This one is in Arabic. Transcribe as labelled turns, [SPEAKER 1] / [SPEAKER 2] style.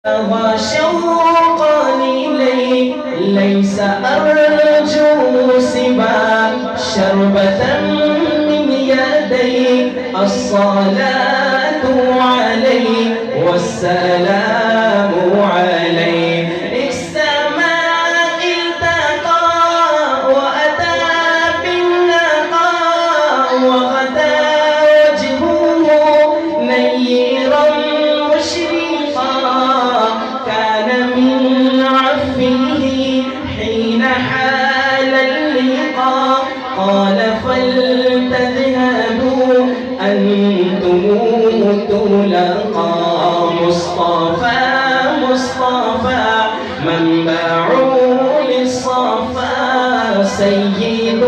[SPEAKER 1] وشوقا إليه ليس أرجو سوى شربة من يدي الصلاة عليه والسلام عليه السماء التقى وأتى بالنقاء وغدا وجهه نيرا كان من عفه حين حال اللقاء قال فلتذهبوا أنتم تلقى مصطفى منبع للصفا سيد